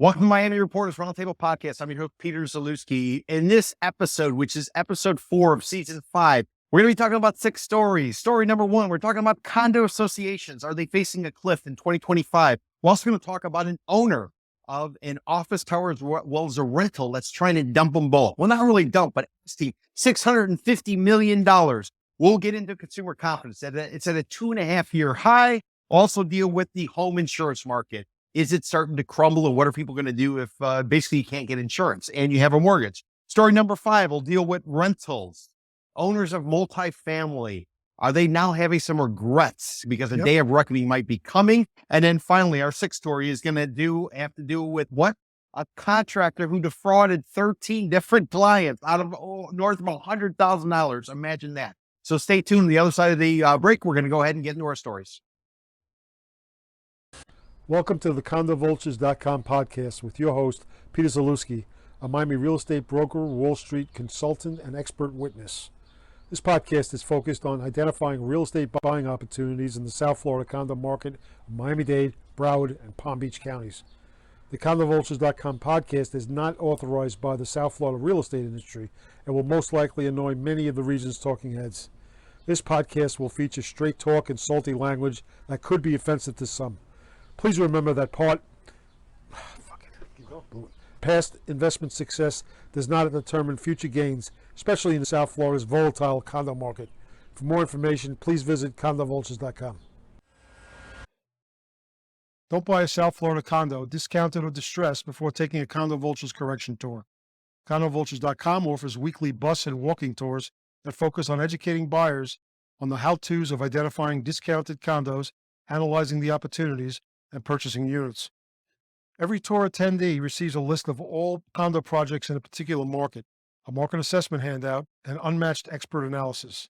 Welcome to Miami Reporters Roundtable Podcast. I'm your host, Peter Zalewski. In this episode, which is episode 4 of season 5, we're going to be talking about 6 stories. Story number 1, we're talking about condo associations. Are they facing a cliff in 2025? We're also going to talk about an owner of an office tower as well as a rental that's trying to dump them both. Well, not really dump, but $650 million. We'll get into consumer confidence. It's at a 2.5-year high. Also deal with the home insurance market. Is it starting to crumble? And what are people going to do if basically you can't get insurance and you have a mortgage? Story number 5 will deal with rentals. Owners of multifamily, are they now having some regrets because a day of reckoning might be coming? And then finally, our 6th story is going to have to do with what? A contractor who defrauded 13 different clients out of north of $100,000. Imagine that. So stay tuned. The other side of the break, we're going to go ahead and get into our stories. Welcome to the CondoVultures.com podcast with your host, Peter Zalewski, a Miami real estate broker, Wall Street consultant, and expert witness. This podcast is focused on identifying real estate buying opportunities in the South Florida condo market of Miami-Dade, Broward, and Palm Beach counties. The CondoVultures.com podcast is not authorized by the South Florida real estate industry and will most likely annoy many of the region's talking heads. This podcast will feature straight talk and salty language that could be offensive to some. Please remember that past investment success does not determine future gains, especially in South Florida's volatile condo market. For more information, please visit CondoVultures.com. Don't buy a South Florida condo, discounted or distressed, before taking a Condo Vultures correction tour. CondoVultures.com offers weekly bus and walking tours that focus on educating buyers on the how-tos of identifying discounted condos, analyzing the opportunities, and purchasing units. Every tour attendee receives a list of all condo projects in a particular market, a market assessment handout, and unmatched expert analysis.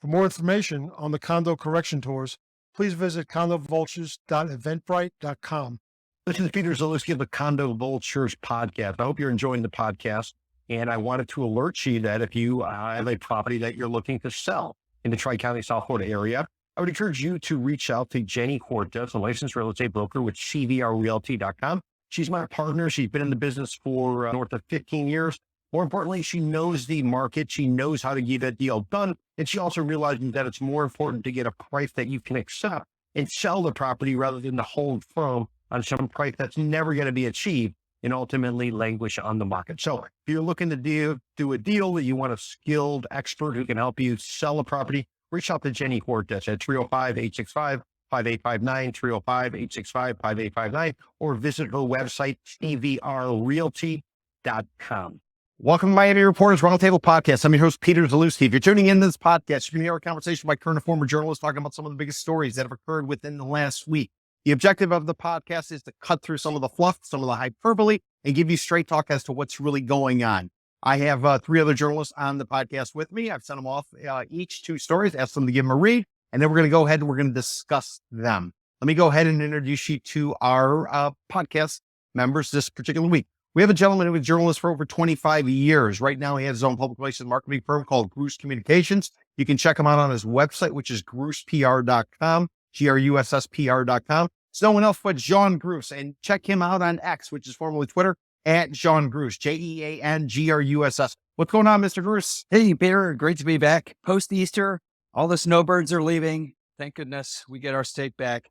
For more information on the condo correction tours, please visit condovultures.eventbrite.com. This is Peter Zalewski of the Condo Vultures Podcast. I hope you're enjoying the podcast, and I wanted to alert you that if you have a property that you're looking to sell in the Tri-County, South Florida area, I would encourage you to reach out to Jenny Cortez, a licensed real estate broker with CVRrealty.com. She's my partner. She's been in the business for north of 15 years. More importantly, she knows the market. She knows how to get a deal done. And she also realizes that it's more important to get a price that you can accept and sell the property rather than to hold firm on some price that's never going to be achieved and ultimately languish on the market. So if you're looking to do a deal that you want a skilled expert who can help you sell a property, reach out to Jenny Cortez at 305-865-5859, 305-865-5859, or visit her website, CVRrealty.com. Welcome to Miami Reporters Roundtable Podcast. I'm your host, Peter Zalewski. If you're tuning into this podcast, you can hear a conversation by current and former journalists talking about some of the biggest stories that have occurred within the last week. The objective of the podcast is to cut through some of the fluff, some of the hyperbole, and give you straight talk as to what's really going on. I have 3 other journalists on the podcast with me. I've sent them off each 2 stories, asked them to give them a read, and then we're going to go ahead and we're going to discuss them. Let me go ahead and introduce you to our podcast members this particular week. We have a gentleman who was a journalist for over 25 years. Right now, he has his own public relations marketing firm called Gruss Communications. You can check him out on his website, which is GrussPR.com, GRUSSPR.com. It's no one else but John Gruss, and check him out on X, which is formerly Twitter, at John Gruss, JeanGruss. What's going on, Mr. Gruss? Hey, Peter. Great to be back. Post-Easter, all the snowbirds are leaving. Thank goodness we get our state back.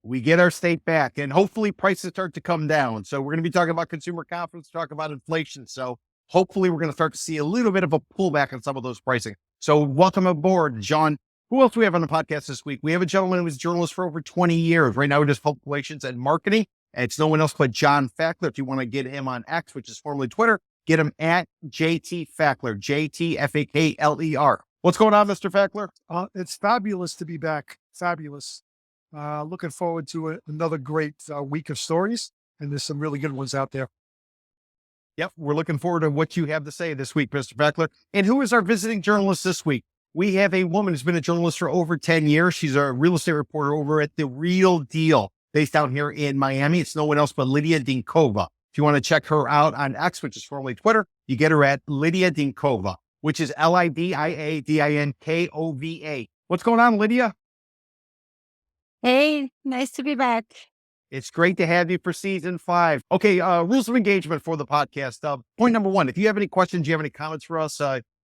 We get our state back, and hopefully prices start to come down. So we're going to be talking about consumer confidence, talk about inflation. So hopefully we're going to start to see a little bit of a pullback on some of those pricing. So welcome aboard, John. Who else do we have on the podcast this week? We have a gentleman who was a journalist for over 20 years. Right now, he does public relations and marketing. It's no one else but John Fackler. If you want to get him on X, which is formerly Twitter, get him at JT Fackler, JTFAKLER. What's going on, Mr. Fackler? It's fabulous to be back. Fabulous. Looking forward to another great week of stories, and there's some really good ones out there. Yep, we're looking forward to what you have to say this week, Mr. Fackler. And who is our visiting journalist this week? We have a woman who's been a journalist for over 10 years. She's a real estate reporter over at The Real Deal, based out here in Miami. It's no one else but Lidia Dinkova. If you want to check her out on X, which is formerly Twitter, you get her at Lidia Dinkova, which is LIDIADINKOVA. What's going on, Lydia? Hey, nice to be back. It's great to have you for season 5. Okay, rules of engagement for the podcast. Point number 1, if you have any questions, you have any comments for us,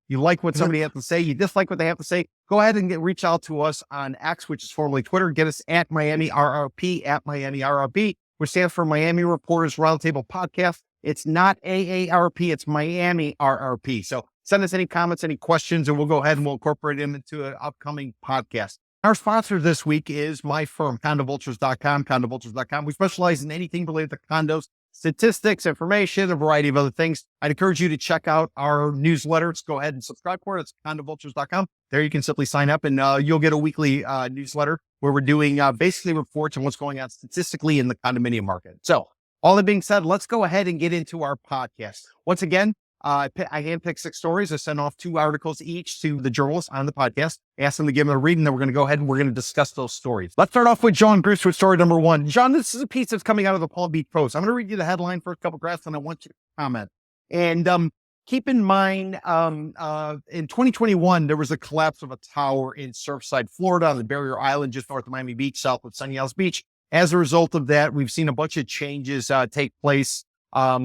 you like what somebody has to say, you dislike what they have to say, go ahead and reach out to us on X, which is formerly Twitter. Get us at Miami RRP, at Miami RRP, which stands for Miami Reporters Roundtable Podcast. It's not AARP, it's Miami RRP. So send us any comments, any questions, and we'll go ahead and we'll incorporate them into an upcoming podcast. Our sponsor this week is my firm, CondoVultures.com, CondoVultures.com. We specialize in anything related to condos, statistics, information, a variety of other things. I'd encourage you to check out our newsletters. Go ahead and subscribe for it. It's CondoVultures.com. There you can simply sign up and you'll get a weekly newsletter where we're doing basically reports on what's going on statistically in the condominium market. So all that being said, let's go ahead and get into our podcast. Once again, I handpicked 6 stories. I sent off 2 articles each to the journalists on the podcast. Asked them to give them a read, and then we're going to go ahead and we're going to discuss those stories. Let's start off with John Bruce with story number 1. John, this is a piece that's coming out of the Palm Beach Post. I'm going to read you the headline for a couple of graphs, and I want you to comment. And keep in mind, in 2021, there was a collapse of a tower in Surfside, Florida, on the Barrier Island, just north of Miami Beach, south of Sunny Isles Beach. As a result of that, we've seen a bunch of changes take place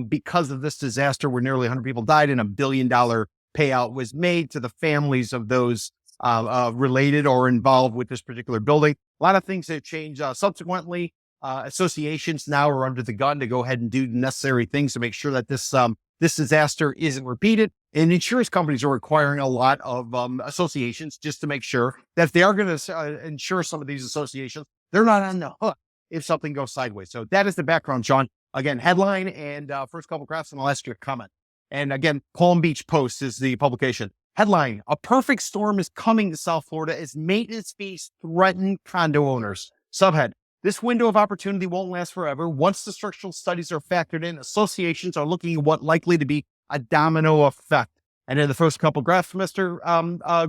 because of this disaster where nearly 100 people died and $1 billion payout was made to the families of those related or involved with this particular building. A lot of things have changed. Subsequently, associations now are under the gun to go ahead and do the necessary things to make sure that this disaster isn't repeated. And insurance companies are requiring a lot of associations just to make sure that if they are going to insure some of these associations, they're not on the hook if something goes sideways. So that is the background, John. Again, headline and first couple graphs, and I'll ask you a comment. And again, Palm Beach Post is the publication. Headline: a perfect storm is coming to South Florida as maintenance fees threaten condo owners. Subhead: this window of opportunity won't last forever. Once the structural studies are factored in, associations are looking at what likely to be a domino effect. And in the first couple graphs, Mr.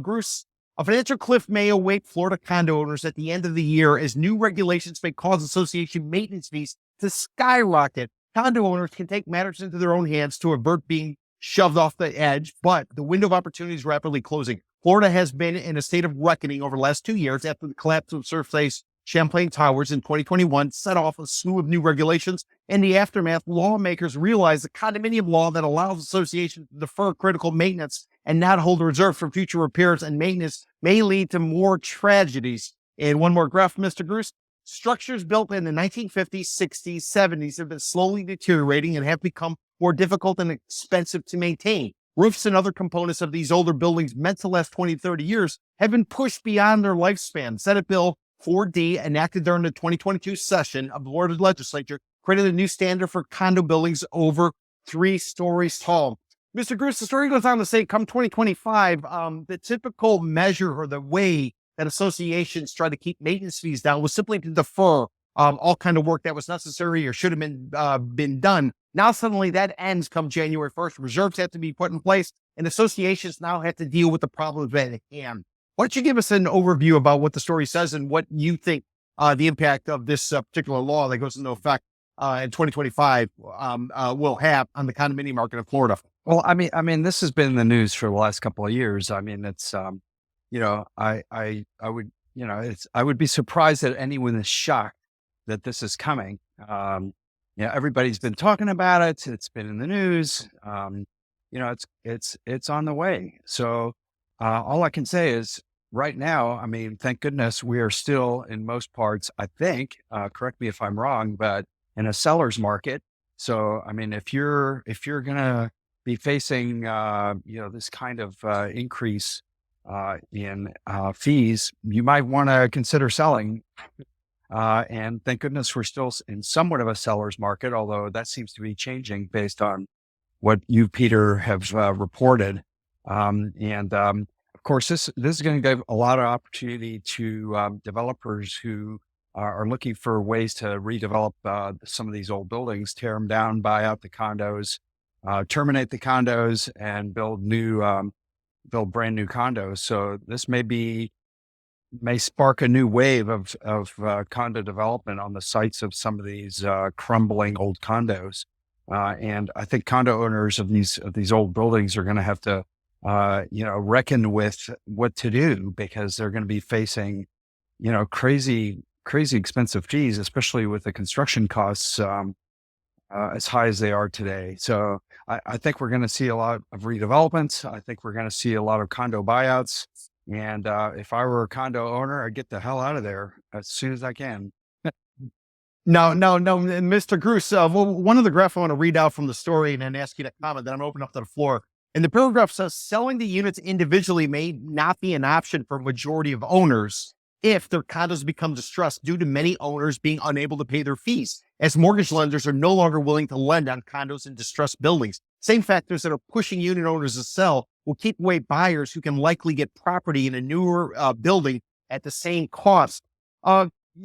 Bruce, a financial cliff may await Florida condo owners at the end of the year as new regulations may cause association maintenance fees to skyrocket. Condo owners can take matters into their own hands to avert being shoved off the edge, but the window of opportunity is rapidly closing. Florida has been in a state of reckoning over the last 2 years after the collapse of Surfside's Champlain Towers in 2021 set off a slew of new regulations. In the aftermath, lawmakers realized the condominium law that allows associations to defer critical maintenance and not hold a reserve for future repairs and maintenance may lead to more tragedies. And one more graph, Mr. Bruce. Structures built in the 1950s, 60s, 70s have been slowly deteriorating and have become more difficult and expensive to maintain. Roofs and other components of these older buildings meant to last 20, 30 years have been pushed beyond their lifespan. Senate Bill 4D, enacted during the 2022 session of the Florida legislature, created a new standard for condo buildings over 3 stories tall. Mr. Bruce, the story goes on to say, come 2025, the typical measure or the way that associations try to keep maintenance fees down was simply to defer all kind of work that was necessary or should have been done. Now suddenly that ends come January 1st. Reserves have to be put in place, and associations now have to deal with the problems at hand. Why don't you give us an overview about what the story says and what you think the impact of this particular law that goes into effect in 2025 will have on the condominium market in Florida? Well, I mean, this has been in the news for the last couple of years. I mean, it's, I would be surprised that anyone is shocked that this is coming. Everybody's been talking about it. It's been in the news. It's on the way. So all I can say is right now, I mean, thank goodness we are still in most parts, I think, correct me if I'm wrong, but in a seller's market. So, I mean, if you're going to be facing, this kind of increase in fees, you might want to consider selling. And thank goodness we're still in somewhat of a seller's market, although that seems to be changing based on what you, Peter, have reported. Of course, this is going to give a lot of opportunity to developers who are looking for ways to redevelop some of these old buildings, tear them down, buy out the condos, terminate the condos, and build brand new condos. So this may spark a new wave of condo development on the sites of some of these crumbling old condos. And I think condo owners of these old buildings are going to have to reckon with what to do, because they're going to be facing, crazy crazy expensive fees, especially with the construction costs as high as they are today. So I think we're going to see a lot of redevelopments. I think we're going to see a lot of condo buyouts. And if I were a condo owner, I'd get the hell out of there as soon as I can. No, Mr. Gruss, one of the graphs I want to read out from the story and then ask you to comment, then I'm open up to the floor. And the paragraph says, selling the units individually may not be an option for a majority of owners if their condos become distressed due to many owners being unable to pay their fees, as mortgage lenders are no longer willing to lend on condos in distressed buildings. Same factors that are pushing unit owners to sell will keep away buyers who can likely get property in a newer building at the same cost.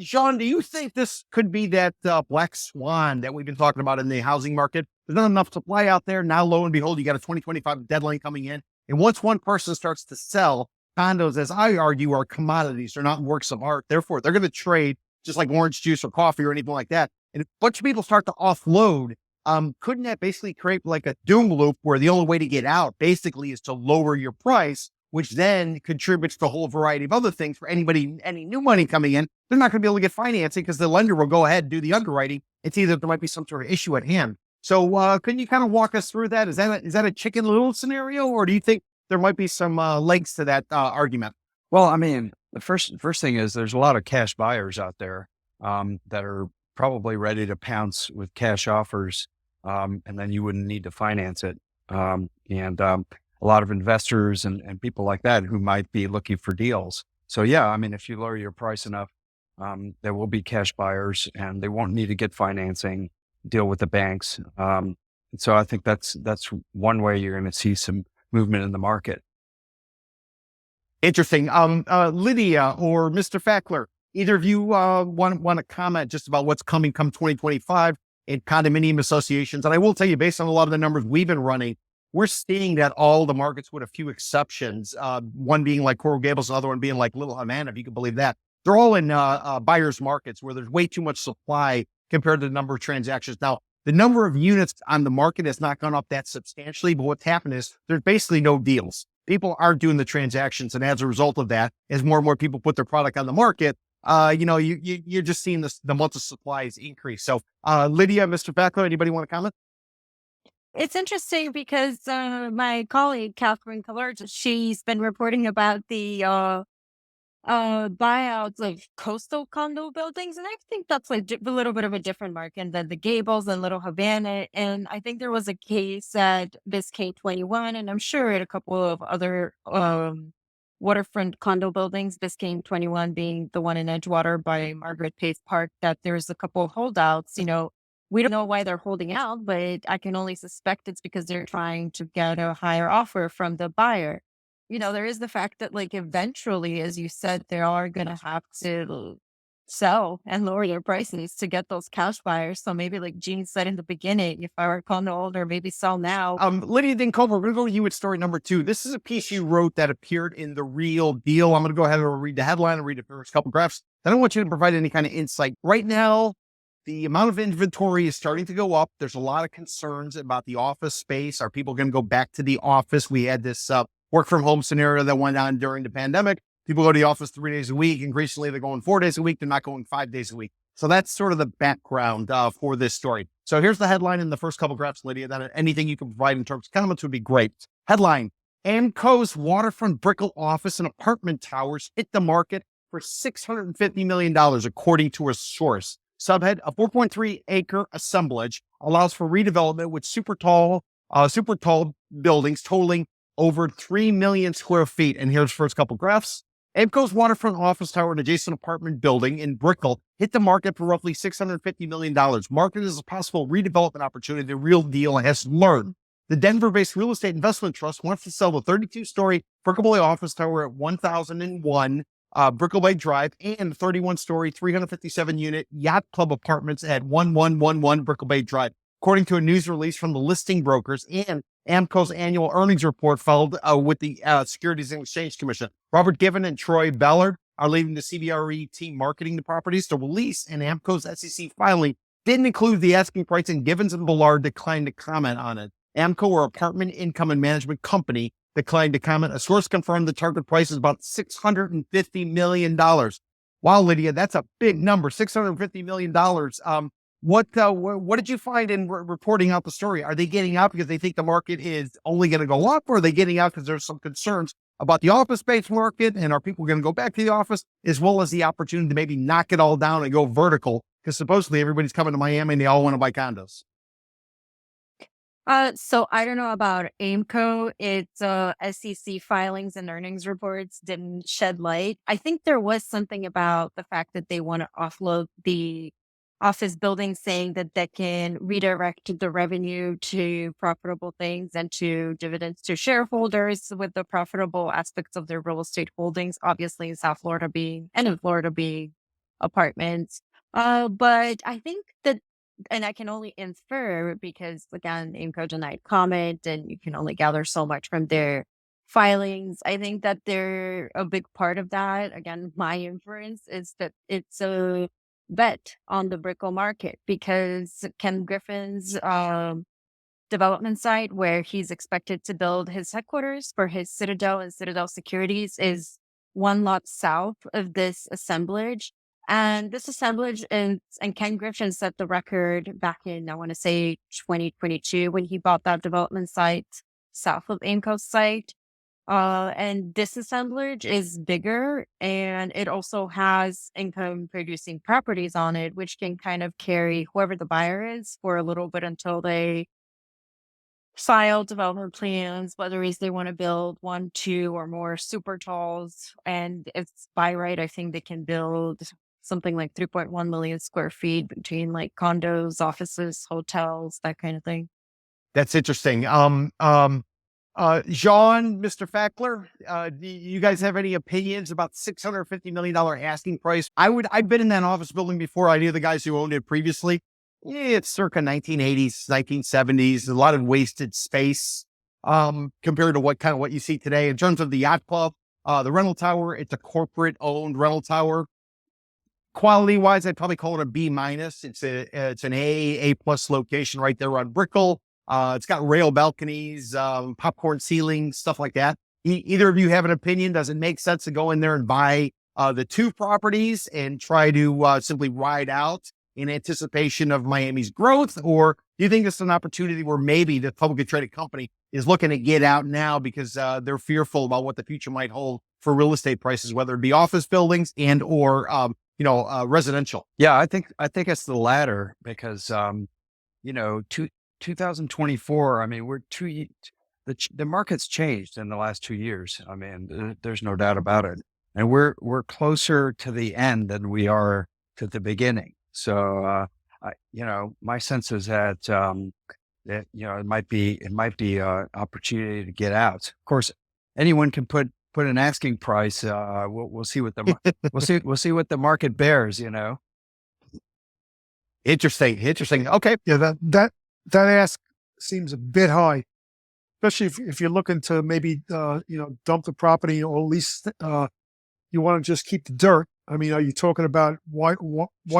Sean, do you think this could be that black swan that we've been talking about in the housing market? There's not enough supply out there. Now, lo and behold, you got a 2025 deadline coming in. And once one person starts to sell, condos, as I argue, are commodities. They're not works of art. Therefore, they're going to trade just like orange juice or coffee or anything like that. And if a bunch of people start to offload, couldn't that basically create like a doom loop where the only way to get out basically is to lower your price, which then contributes to a whole variety of other things for anybody, any new money coming in? They're not going to be able to get financing because the lender will go ahead and do the underwriting. It's either there might be some sort of issue at hand. So can you kind of walk us through that? Is that a chicken little scenario, or do you think there might be some legs to that argument? Well, I mean, the first thing is there's a lot of cash buyers out there that are probably ready to pounce with cash offers, and then you wouldn't need to finance it. And a lot of investors and people like that who might be looking for deals. So yeah, I mean, if you lower your price enough, there will be cash buyers and they won't need to get financing, deal with the banks. So I think that's one way you're going to see some movement in the market. Interesting. Lidia or Mr. Fackler, either of you want to comment just about what's coming come 2025 in condominium associations? And I will tell you, based on a lot of the numbers we've been running, we're seeing that all the markets, with a few exceptions, one being like Coral Gables, another one being like Little Havana, if you can believe that, they're all in buyer's markets where there's way too much supply compared to the number of transactions. Now, the number of units on the market has not gone up that substantially, but what's happened is there's basically no deals. People aren't doing the transactions. And as a result of that, as more and more people put their product on the market, you're just seeing the months of supplies increase. So Lidia, Mr. Fackler, anybody want to comment? It's interesting because my colleague, Catherine Kalerge, she's been reporting about the buyouts of coastal condo buildings. And I think that's like a little bit of a different market than the Gables and Little Havana. And I think there was a case at Biscayne 21, and I'm sure at a couple of other waterfront condo buildings, Biscayne 21 being the one in Edgewater by Margaret Pace Park, that there's a couple of holdouts. We don't know why they're holding out, but I can only suspect it's because they're trying to get a higher offer from the buyer. There is the fact that, like, eventually, as you said, they are going to have to sell and lower their prices to get those cash buyers. So maybe, like Gene said in the beginning, if I were a condo owner, maybe sell now. Lidia Dinkova, we're going to go to you with story number 2. This is a piece you wrote that appeared in The Real Deal. I'm going to go ahead and read the headline and read the first couple graphs. I don't want you to provide any kind of insight. Right now, the amount of inventory is starting to go up. There's a lot of concerns about the office space. Are people going to go back to the office? We had this work from home scenario that went on during the pandemic. People go to the office 3 days a week. Increasingly, they're going 4 days a week. They're not going 5 days a week. So that's sort of the background for this story. So here's the headline in the first couple graphs, Lidia. That anything you can provide in terms of comments would be great. Headline: Amco's waterfront Brickell office and apartment towers hit the market for $650 million, according to a source. Subhead: a 4.3 acre assemblage allows for redevelopment with super tall buildings totaling over 3 million square feet. And here's the first couple graphs. Amco's waterfront office tower and adjacent apartment building in Brickell hit the market for roughly $650 million. Marketed as a possible redevelopment opportunity, The Real Deal has learned. The Denver-based real estate investment trust wants to sell the 32-story Brickell Bay office tower at 1001 Brickell Bay Drive and 31-story, 357-unit yacht club apartments at 1111 Brickell Bay Drive, according to a news release from the listing brokers and Amco's annual earnings report filed with the Securities and Exchange Commission. Robert Given and Troy Ballard are leading the CBRE team marketing the properties. The release and Amco's SEC filing didn't include the asking price, and Givens and Ballard declined to comment on it. Amco, or Apartment Income and Management Company, declined to comment. A source confirmed the target price is about $650 million. Wow, Lydia, that's a big number, $650 million. What did you find in reporting out the story? Are they getting out because they think the market is only going to go up, or are they getting out because there's some concerns about the office space market, and are people going to go back to the office, as well as the opportunity to maybe knock it all down and go vertical? Because supposedly everybody's coming to Miami and they all want to buy condos. So I don't know about Aimco. Its SEC filings and earnings reports didn't shed light. I think there was something about the fact that they want to offload the office buildings, saying that they can redirect the revenue to profitable things and to dividends to shareholders with the profitable aspects of their real estate holdings, obviously in South Florida being, and in Florida being apartments. But I think that, and I can only infer because again, Aimco denied comment and you can only gather so much from their filings. I think that they're a big part of that. Again, my inference is that it's a bet on the Brickell market because Ken Griffin's development site where he's expected to build his headquarters for his Citadel and Citadel Securities is one lot south of this assemblage. And this assemblage and Ken Griffin set the record back in, I want to say 2022, when he bought that development site south of Aimco's site. And this assemblage is bigger and it also has income producing properties on it, which can kind of carry whoever the buyer is for a little bit until they file development plans, whether it's they want to build 1, 2, or more super talls. And if it's by right, I think they can build something like 3.1 million square feet between like condos, offices, hotels, that kind of thing. That's interesting. Mr. Fackler, do you guys have any opinions about $650 million asking price? I've been in that office building before. I knew the guys who owned it previously. It's circa 1980s, 1970s, a lot of wasted space, compared to what you see today. In terms of the yacht club, the rental tower, it's a corporate owned rental tower. Quality wise, I'd probably call it a B minus. It's an A plus location right there on Brickell. It's got rail balconies, popcorn ceilings, stuff like that. Either of you have an opinion? Does it make sense to go in there and buy the two properties and try to simply ride out in anticipation of Miami's growth? Or do you think it's an opportunity where maybe the publicly traded company is looking to get out now because they're fearful about what the future might hold for real estate prices, whether it be office buildings and or residential? Yeah, I think it's the latter because 2024. I mean, the market's changed in the last 2 years. I mean, there's no doubt about it, and we're closer to the end than we are to the beginning. So, my sense is that it might be an opportunity to get out. Of course, anyone can put an asking price. We'll see what we'll see what the market bears. Interesting. Okay. Yeah, that ask seems a bit high, especially if you're looking to maybe dump the property, or at least you want to just keep the dirt. I mean, are you talking about why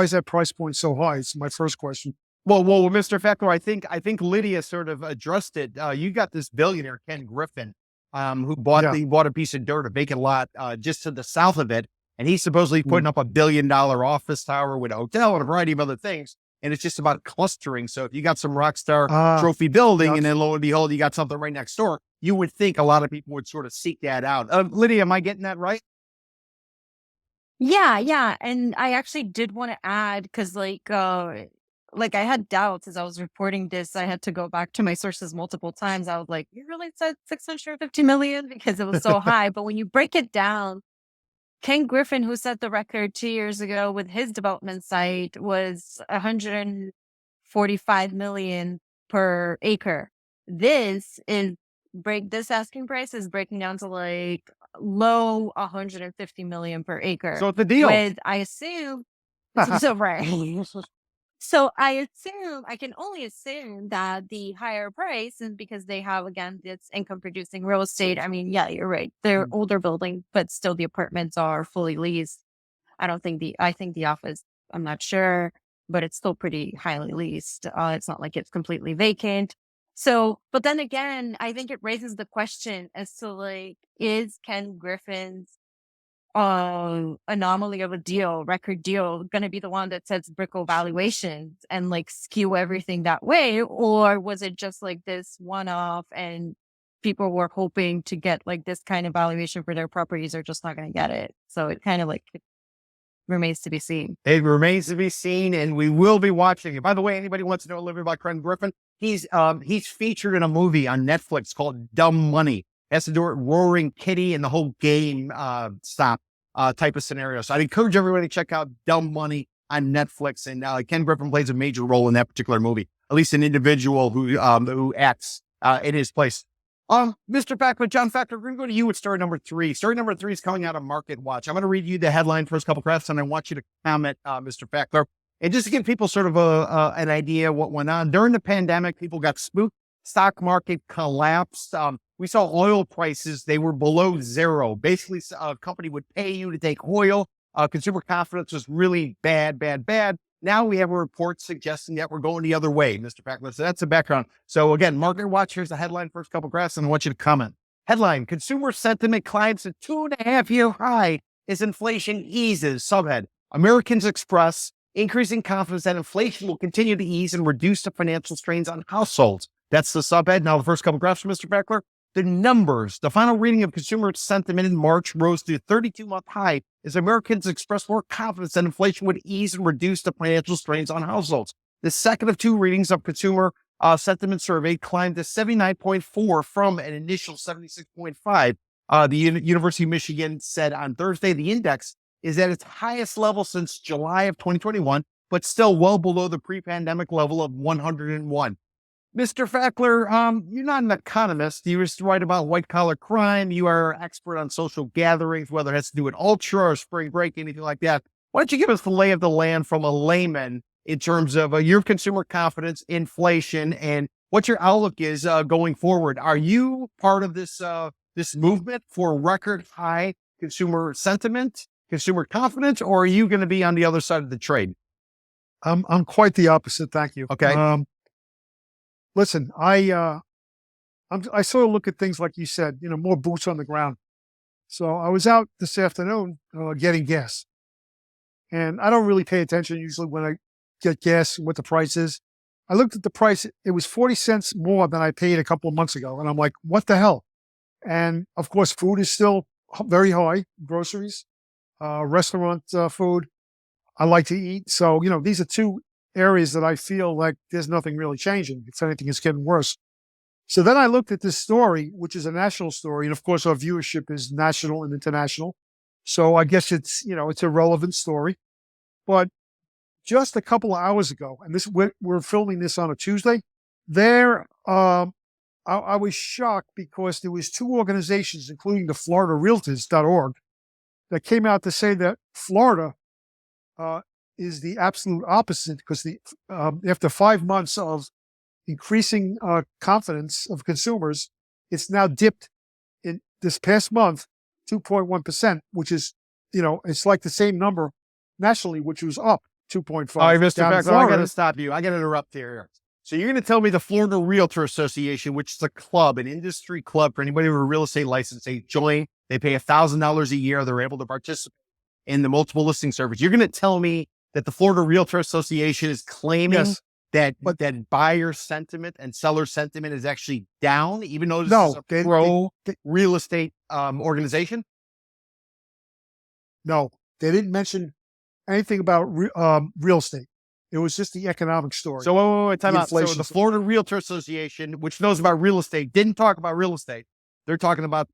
is that price point so high? It's my first question. Well, Mr. Fackler, I think Lydia sort of addressed it. You got this billionaire, Ken Griffin, who bought a piece of dirt, a vacant lot, just to the south of it. And he's supposedly putting up $1 billion office tower with a hotel and a variety of other things. And it's just about clustering. So if you got some rock star trophy building and then lo and behold, you got something right next door, you would think a lot of people would sort of seek that out. Lydia, am I getting that right? Yeah. And I actually did want to add, because like I had doubts as I was reporting this. I had to go back to my sources multiple times. I was like, you really said 650 million? Because it was so high. But when you break it down, Ken Griffin, who set the record 2 years ago with his development site, was 145 million per acre. This asking price is breaking down to like low 150 million per acre. So it's a deal. With, I assume, so right. So I can only assume that the higher price is because they have, again, it's income producing real estate. I mean, yeah, you're right. They're older building, but still the apartments are fully leased. I think the office, I'm not sure, but it's still pretty highly leased. It's not like it's completely vacant. So, but then again, I think it raises the question as to like, is Ken Griffin's anomaly of a deal, record deal, going to be the one that sets Brickle valuations and like skew everything that way? Or was it just like this one-off and people were hoping to get like this kind of valuation for their properties are just not going to get it? So it kind of like remains to be seen. It remains to be seen, and we will be watching it. By the way, anybody wants to know a little bit about Griffin? He's featured in a movie on Netflix called Dumb Money. It has to do with Roaring Kitty and the whole game stop type of scenario. So I'd encourage everybody to check out Dumb Money on Netflix. And Ken Griffin plays a major role in that particular movie, at least an individual who acts in his place. Mr. Fackler, John Fackler, we're going to go to you with story number 3. Story number 3 is coming out of Market Watch. I'm going to read you the headline first couple crafts, and I want you to comment, Mr. Fackler. And just to give people sort of an idea of what went on. During the pandemic, people got spooked. Stock market collapsed. We saw oil prices. They were below zero. Basically, a company would pay you to take oil. Consumer confidence was really bad. Now we have a report suggesting that we're going the other way, Mr. Fackler. So that's the background. So again, Market Watch, here's the headline, first couple graphs, and I want you to comment. Headline, consumer sentiment climbs to 2.5-year high as inflation eases. Subhead, Americans express increasing confidence that inflation will continue to ease and reduce the financial strains on households. That's the subhead. Now the first couple graphs from Mr. Fackler. The numbers, the final reading of consumer sentiment in March rose to a 32-month high as Americans expressed more confidence that inflation would ease and reduce the financial strains on households. The second of 2 readings of consumer sentiment survey climbed to 79.4 from an initial 76.5. The University of Michigan said on Thursday the index is at its highest level since July of 2021, but still well below the pre-pandemic level of 101. Mr. Fackler, you're not an economist. You used to write about white-collar crime. You are an expert on social gatherings, whether it has to do with ultra or spring break, anything like that. Why don't you give us the lay of the land from a layman in terms of your consumer confidence, inflation, and what your outlook is going forward? Are you part of this movement for record high consumer sentiment, consumer confidence, or are you going to be on the other side of the trade? I'm quite the opposite. Thank you. Okay. Listen, I sort of look at things like you said, more boots on the ground. So I was out this afternoon getting gas, and I don't really pay attention usually when I get gas, what the price is. I looked at the price. It was 40 cents more than I paid a couple of months ago. And I'm like, what the hell? And of course, food is still very high, groceries, restaurant food. I like to eat. So, these are 2 areas that I feel like there's nothing really changing. If anything, it's getting worse. So then I looked at this story, which is a national story. And of course, our viewership is national and international. So I guess it's a relevant story. But just a couple of hours ago, and we're filming this on a Tuesday, I was shocked because there was 2 organizations, including the FloridaRealtors.org, that came out to say that Florida is the absolute opposite because after 5 months of increasing confidence of consumers, it's now dipped in this past month 2.1%, which is, it's like the same number nationally, which was up 2.5. All right, Mr. Fackler, I got to stop you. I got to interrupt here. So you're going to tell me the Florida Realtor Association, which is a club, an industry club for anybody with a real estate license, they join, they pay $1,000 a year. They're able to participate in the multiple listing service. You're going to tell me that the Florida Realtor Association is claiming that buyer sentiment and seller sentiment is actually down, even though this is a pro real estate organization? No, they didn't mention anything about real estate. It was just the economic story. So wait, time out. So the Florida Realtor Association, which knows about real estate, didn't talk about real estate. They're talking about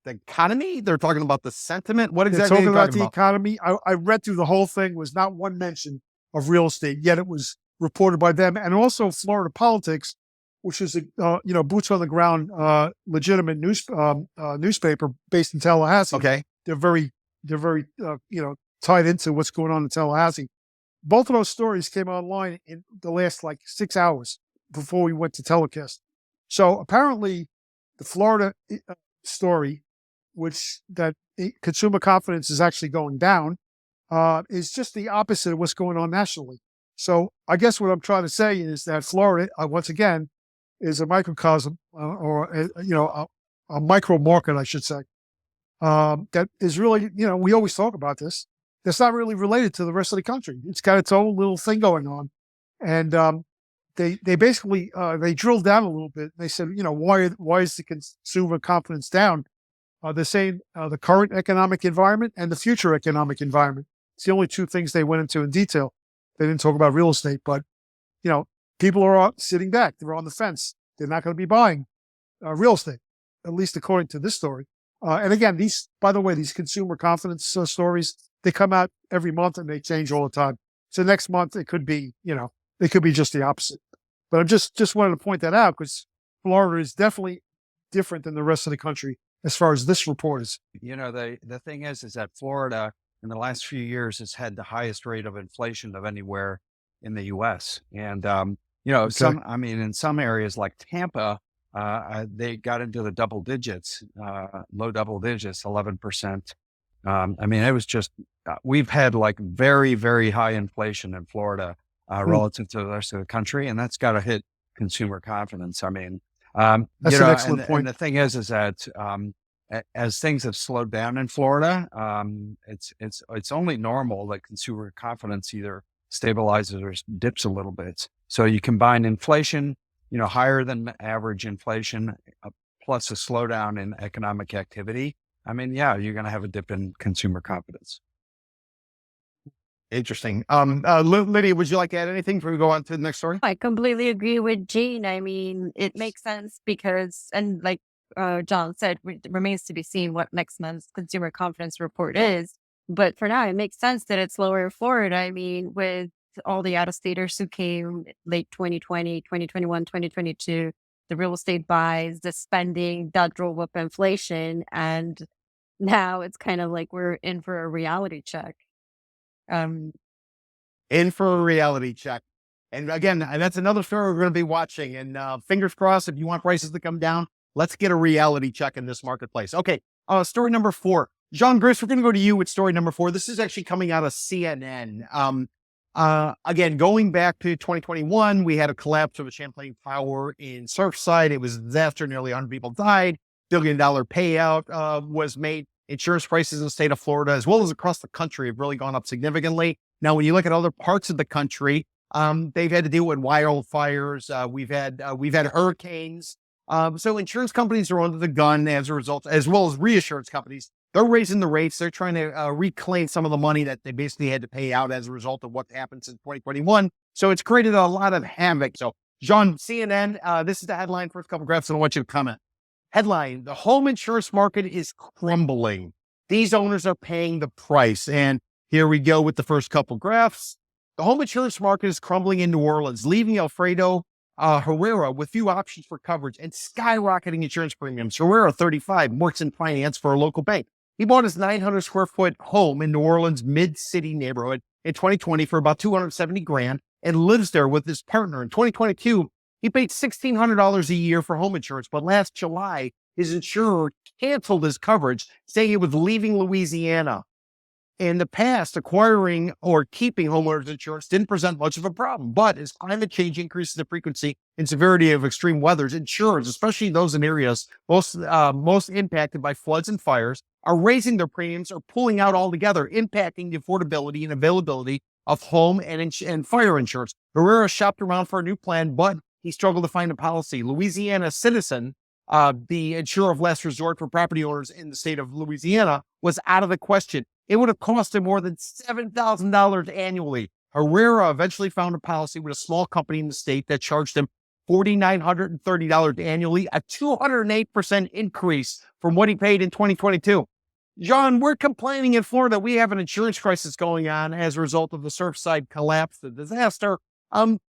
the economy. They're talking about the sentiment. What exactly they're are talking they about? talking The economy. I read through the whole thing. Was not one mention of real estate, yet it was reported by them. And also Florida Politics, which is a boots on the ground, legitimate newspaper based in Tallahassee. Okay. They're very tied into what's going on in Tallahassee. Both of those stories came online in the last 6 hours before we went to telecast. So apparently the Florida story, which that consumer confidence is actually going down, is just the opposite of what's going on nationally. So I guess what I'm trying to say is that Florida, once again, is a microcosm or a micro market, I should say. that is really, we always talk about this. That's not really related to the rest of the country. It's got its own little thing going on. And they basically, they drilled down a little bit. They said, why is the consumer confidence down? They're saying the current economic environment and the future economic environment. It's the only two things they went into in detail. They didn't talk about real estate, but, people are sitting back. They're on the fence. They're not going to be buying real estate, at least according to this story. And again, by the way, these consumer confidence stories, they come out every month and they change all the time. So next month it could be, they could be just the opposite. But I'm just wanted to point that out because Florida is definitely different than the rest of the country as far as this report is. The thing is that Florida in the last few years has had the highest rate of inflation of anywhere in the U.S. And, in some areas like Tampa, they got into the double digits, low double digits, 11%. It was just, we've had like very, very high inflation in Florida relative to the rest of the country, and that's got to hit consumer confidence. That's an excellent point. And the thing is that as things have slowed down in Florida, it's only normal that consumer confidence either stabilizes or dips a little bit. So you combine inflation, higher than average inflation, plus a slowdown in economic activity. You're going to have a dip in consumer confidence. Interesting. Lydia, would you like to add anything before we go on to the next story? I completely agree with Gene. It makes sense because, and like John said, it remains to be seen what next month's consumer confidence report is. But for now, it makes sense that it's lower in Florida. With all the out-of-staters who came late 2020, 2021, 2022, the real estate buys, the spending, that drove up inflation. And now it's kind of like we're in for a reality check. In for a reality check. And again, that's another story we're going to be watching. And fingers crossed, if you want prices to come down, let's get a reality check in this marketplace. Okay, story number 4. John Griffin, we're going to go to you with story number 4. This is actually coming out of CNN. Again, going back to 2021, we had a collapse of a Champlain Tower in Surfside. It was a disaster. Nearly 100 people died. $1 billion payout was made. Insurance prices in the state of Florida, as well as across the country, have really gone up significantly. Now, when you look at other parts of the country, they've had to deal with wildfires. We've had hurricanes. So insurance companies are under the gun as a result, as well as reinsurance companies. They're raising the rates. They're trying to reclaim some of the money that they basically had to pay out as a result of what happened since 2021. So it's created a lot of havoc. So, John, CNN, this is the headline. First couple graphs, and I want you to comment. Headline: the home insurance market is crumbling. These owners are paying the price. And here we go with the first couple graphs. The home insurance market is crumbling in New Orleans, leaving Alfredo Herrera with few options for coverage and skyrocketing insurance premiums. Herrera, 35, works in finance for a local bank. He bought his 900 square foot home in New Orleans mid-city neighborhood in 2020 for about $270,000 and lives there with his partner. In 2022, he paid $1,600 a year for home insurance, but last July, his insurer canceled his coverage, saying he was leaving Louisiana. In the past, acquiring or keeping homeowners insurance didn't present much of a problem, but as climate change increases the frequency and severity of extreme weathers, insurers, especially those in areas most impacted by floods and fires, are raising their premiums or pulling out altogether, impacting the affordability and availability of home and fire insurance. Herrera shopped around for a new plan, but he struggled to find a policy. Louisiana Citizen, the insurer of last resort for property owners in the state of Louisiana, was out of the question. It would have cost him more than $7,000 annually. Herrera eventually found a policy with a small company in the state that charged him $4,930 annually, a 208% increase from what he paid in 2022. John, we're complaining in Florida. We have an insurance crisis going on as a result of the Surfside collapse, the disaster.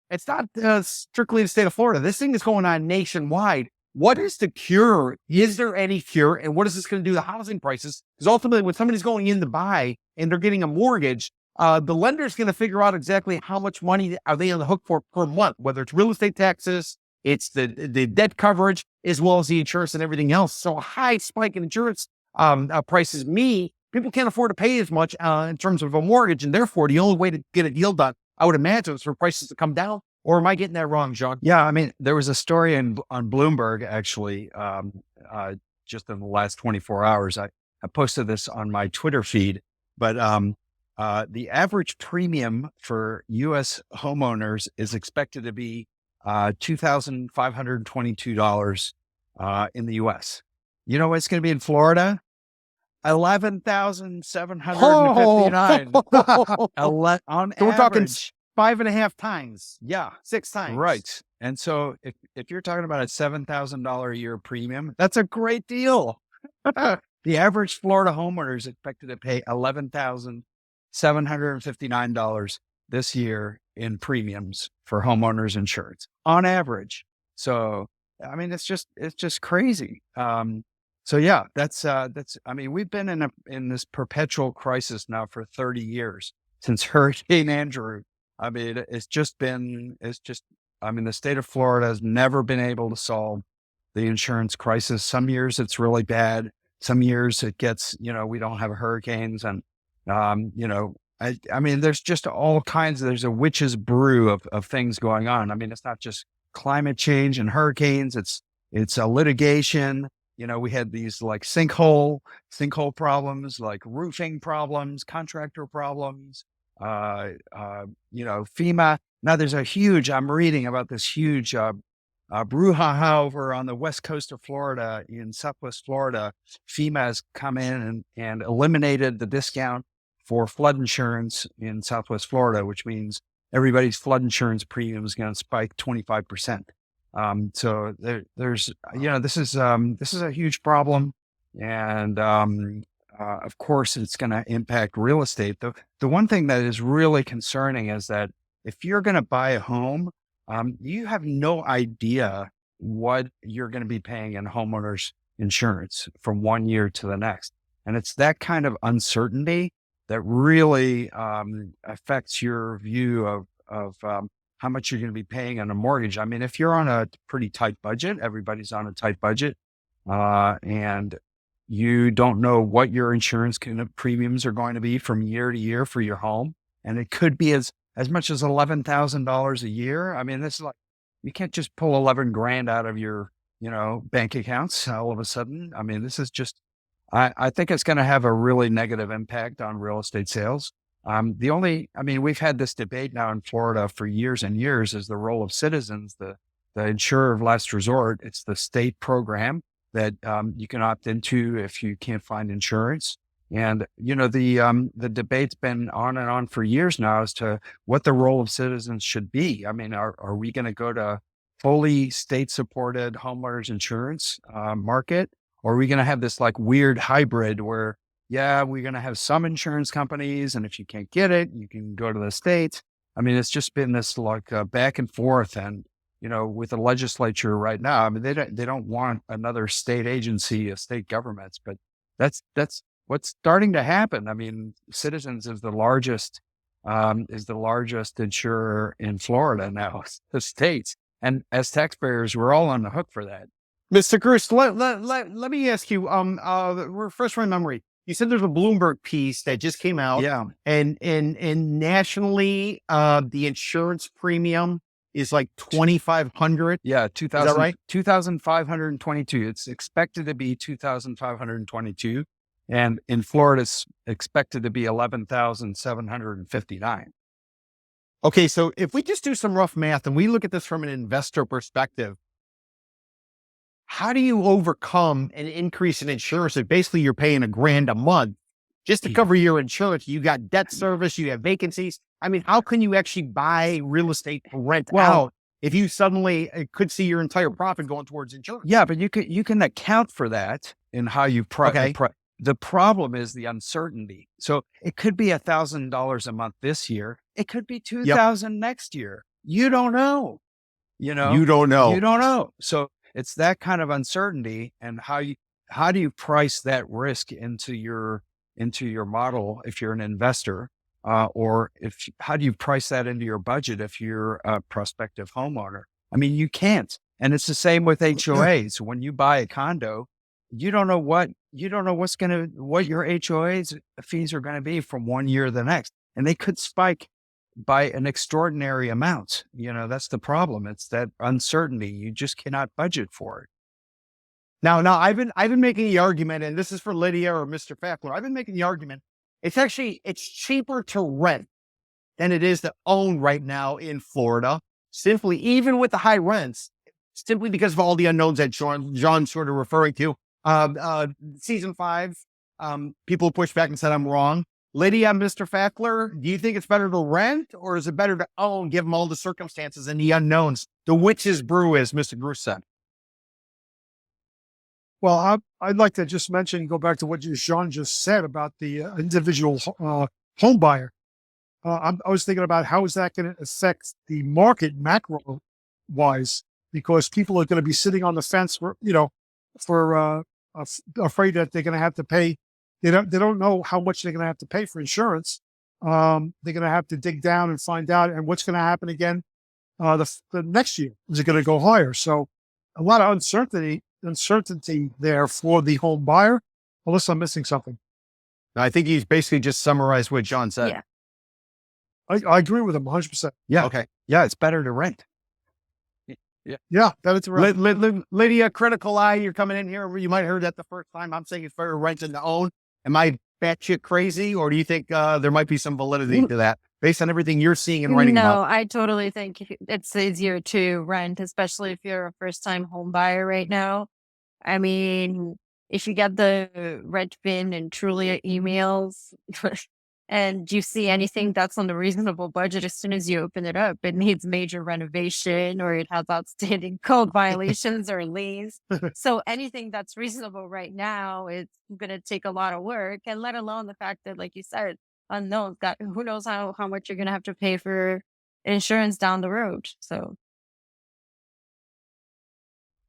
It's not strictly the state of Florida. This thing is going on nationwide. What is the cure? Is there any cure? And what is this going to do to housing prices? Because ultimately, when somebody's going in to buy and they're getting a mortgage, the lender's going to figure out exactly how much money are they on the hook for per month, whether it's real estate taxes, it's the debt coverage, as well as the insurance and everything else. So a high spike in insurance prices people can't afford to pay as much in terms of a mortgage. And therefore, the only way to get a deal done, I would imagine, is for prices to come down. Or am I getting that wrong, John? Yeah, there was a story on Bloomberg, actually, just in the last 24 hours. I I posted this on my Twitter feed, but the average premium for U.S. homeowners is expected to be $2,522 in the U.S. You know what it's going to be in Florida? $11,759 on So we're talking average. 5.5 times. Yeah, 6 times. right. And so if you're talking about a $7,000 a year premium, that's a great deal. The average Florida homeowner is expected to pay $11,759 this year in premiums for homeowners insurance on average. So, I mean, it's just crazy. So yeah, I mean, we've been in this perpetual crisis now for 30 years since Hurricane Andrew. I mean, I mean, the state of Florida has never been able to solve the insurance crisis. Some years it's really bad. Some years it gets, we don't have hurricanes. And, I mean, there's just all kinds there's a witch's brew of things going on. I mean, it's not just climate change and hurricanes. It's a litigation. We had these like sinkhole problems, like roofing problems, contractor problems, FEMA. Now there's I'm reading about this huge, brouhaha over on the west coast of Florida, in Southwest Florida. FEMA has come in and eliminated the discount for flood insurance in Southwest Florida, which means everybody's flood insurance premium is going to spike 25%. So there's, this is a huge problem. And, of course it's going to impact real estate. The one thing that is really concerning is that if you're going to buy a home, you have no idea what you're going to be paying in homeowners insurance from one year to the next. And it's that kind of uncertainty that really, affects your view of how much you're going to be paying on a mortgage. I mean, if you're on a pretty tight budget, everybody's on a tight budget, and you don't know what your insurance premiums are going to be from year to year for your home. And it could be as much as $11,000 a year. I mean, it's like, you can't just pull 11 grand out of your, bank accounts all of a sudden. I mean, this is just, I think it's going to have a really negative impact on real estate sales. We've had this debate now in Florida for years and years, is the role of Citizens, the insurer of last resort. It's the state program that you can opt into if you can't find insurance. And, the debate's been on and on for years now as to what the role of Citizens should be. I mean, are we going to go to fully state supported homeowners insurance market? Or are we going to have this like weird hybrid where, we're going to have some insurance companies, and if you can't get it, you can go to the states. I mean, it's just been this like back and forth. And, with the legislature right now, I mean, they don't want another state agency, a state governments, but that's what's starting to happen. I mean, Citizens is the largest insurer in Florida now, the states. And as taxpayers, we're all on the hook for that. Mr. Gross, let me ask you, refresh my memory. You said there's a Bloomberg piece that just came out. Yeah. And nationally, the insurance premium is like $2,500. Yeah. 2,000, is that right? 2,522. It's expected to be 2,522. And in Florida, it's expected to be 11,759. Okay. So if we just do some rough math and we look at this from an investor perspective, how do you overcome an increase in insurance if basically you're paying $1,000 a month just to cover your insurance? You got debt service, you have vacancies. I mean, how can you actually buy real estate to rent out if you suddenly could see your entire profit going towards insurance? Yeah, but you can account for that in how you price. Okay. The problem is the uncertainty. So it could be $1,000 a month this year. It could be $2,000 next year. You don't know. You don't know. You don't know. So it's that kind of uncertainty, and how do you price that risk into your model if you're an investor, or how do you price that into your budget if you're a prospective homeowner? I mean, you can't. And it's the same with HOAs. When you buy a condo, you don't know what your HOA's fees are going to be from one year to the next, and they could spike by an extraordinary amount. That's the problem. It's that uncertainty. You just cannot budget for it. Now, I've been making the argument, and this is for Lydia or Mr. Fackler. I've been making the argument. It's cheaper to rent than it is to own right now in Florida. Simply, even with the high rents, simply because of all the unknowns that John's sort of referring to. Season 5, people pushed back and said I'm wrong. Lydia, Mr. Fackler, do you think it's better to rent or is it better to own, given all the circumstances and the unknowns? The witch's brew, as Mr. Bruce said. Well, I'd like to just mention, go back to what Sean just said about the individual home buyer. I was thinking about how is that going to affect the market macro-wise, because people are going to be sitting on the fence for afraid that they're going to have to pay. They don't know how much they're going to have to pay for insurance. They're going to have to dig down and find out, and what's going to happen again the next year. Is it going to go higher? So a lot of uncertainty there for the home buyer, unless I'm missing something. I think he's basically just summarized what John said. Yeah. I agree with him 100%. Yeah. Okay. Yeah, it's better to rent. Yeah, better to rent. Lydia, critical eye, you're coming in here. You might have heard that the first time. I'm saying it's better to rent than to own. Am I batshit crazy, or do you think there might be some validity to that based on everything you're seeing and writing about? No, I totally think it's easier to rent, especially if you're a first-time home buyer right now. I mean, if you get the Redfin and Trulia emails and you see anything that's on the reasonable budget, as soon as you open it up, it needs major renovation or it has outstanding code violations or liens. So anything that's reasonable right now is going to take a lot of work, and let alone the fact that, like you said, unknown, that who knows how much you're going to have to pay for insurance down the road. So.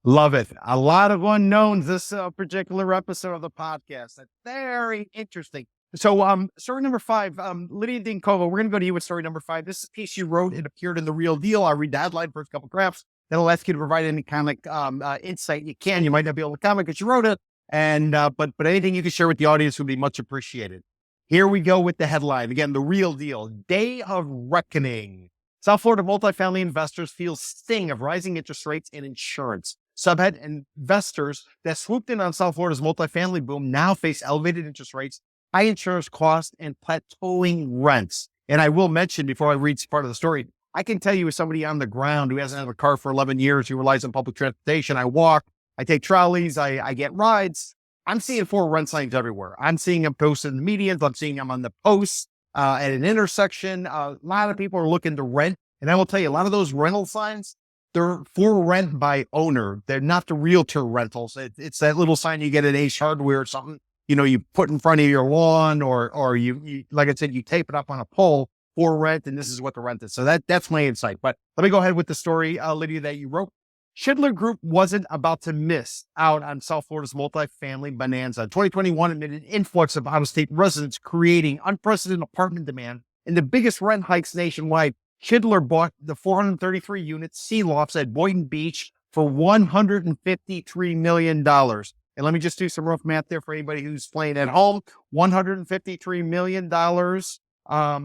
Love it. A lot of unknowns this particular episode of the podcast. That's very interesting. So story number 5, Lidia Dinkova, we're going to go to you with story number 5. This is a piece you wrote. It appeared in The Real Deal. I'll read the headline, first couple graphs. Then I'll ask you to provide any kind of insight you can. You might not be able to comment because you wrote it. And but anything you can share with the audience would be much appreciated. Here we go with the headline. Again, The Real Deal. Day of Reckoning. South Florida multifamily investors feel sting of rising interest rates and insurance. Subhead: investors that swooped in on South Florida's multifamily boom now face elevated interest rates, high insurance costs, and plateauing rents. And I will mention before I read part of the story, I can tell you as somebody on the ground who hasn't had a car for 11 years, who relies on public transportation, I walk, I take trolleys, I get rides. I'm seeing 4 rent signs everywhere. I'm seeing them posted in the medians. I'm seeing them on the posts at an intersection. A lot of people are looking to rent. And I will tell you, a lot of those rental signs, they're for rent by owner. They're not the realtor rentals. It's that little sign you get at Ace Hardware or something, you put in front of your lawn, or you like I said, you tape it up on a pole for rent, and this is what the rent is. So that's my insight. But let me go ahead with the story, Lydia, that you wrote. Schindler Group wasn't about to miss out on South Florida's multifamily bonanza. 2021 amid an influx of out-of-state residents, creating unprecedented apartment demand and the biggest rent hikes nationwide. Schindler bought the 433 unit Sea Lofts at Boynton Beach for $153 million. And let me just do some rough math there for anybody who's playing at home. $153 million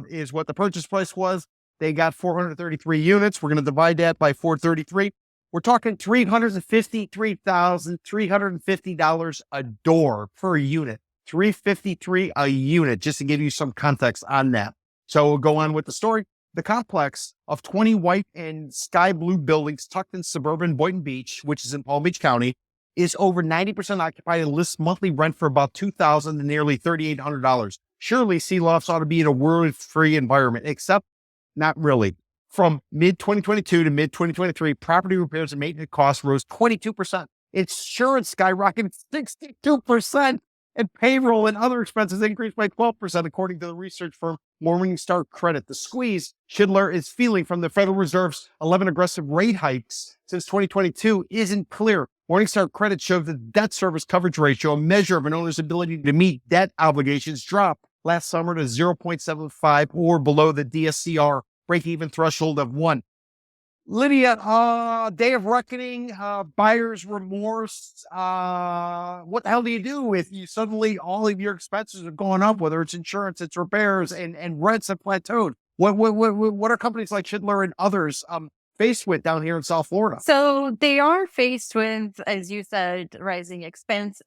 is what the purchase price was. They got 433 units. We're going to divide that by 433. We're talking $353,350 a door per unit. $353 a unit, just to give you some context on that. So we'll go on with the story. The complex of 20 white and sky blue buildings tucked in suburban Boynton Beach, which is in Palm Beach County, is over 90% occupied and lists monthly rent for about $2,000 to nearly $3,800. Surely Sea Lofts ought to be in a worry-free environment, except not really. From mid-2022 to mid-2023, property repairs and maintenance costs rose 22%. Insurance skyrocketed 62%. And payroll and other expenses increased by 12%, according to the research firm Morningstar Credit. The squeeze Schindler is feeling from the Federal Reserve's 11 aggressive rate hikes since 2022 isn't clear. Morningstar Credit showed the debt service coverage ratio, a measure of an owner's ability to meet debt obligations, dropped last summer to 0.75 or below the DSCR break-even threshold of 1. Lydia, day of reckoning, buyer's remorse. What the hell do you do if you suddenly all of your expenses are going up, whether it's insurance, it's repairs, and rents have plateaued? What are companies like Schindler and others faced with down here in South Florida? So they are faced with, as you said, rising expenses,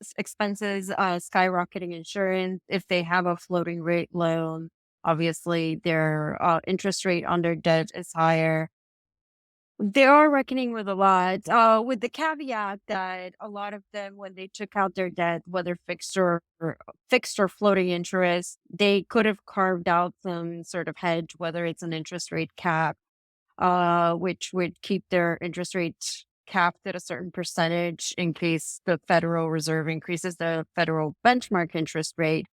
skyrocketing insurance. If they have a floating rate loan, obviously their interest rate on their debt is higher. They are reckoning with a lot, with the caveat that a lot of them, when they took out their debt, whether fixed or floating interest, they could have carved out some sort of hedge, whether it's an interest rate cap, which would keep their interest rate capped at a certain percentage in case the Federal Reserve increases the federal benchmark interest rate.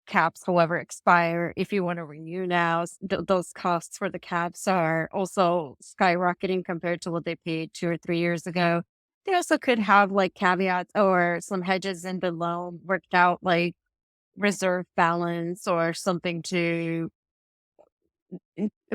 Caps, however, expire if you want to renew now. Those costs for the caps are also skyrocketing compared to what they paid 2 or 3 years ago. They also could have like caveats or some hedges in the loan worked out, like reserve balance or something to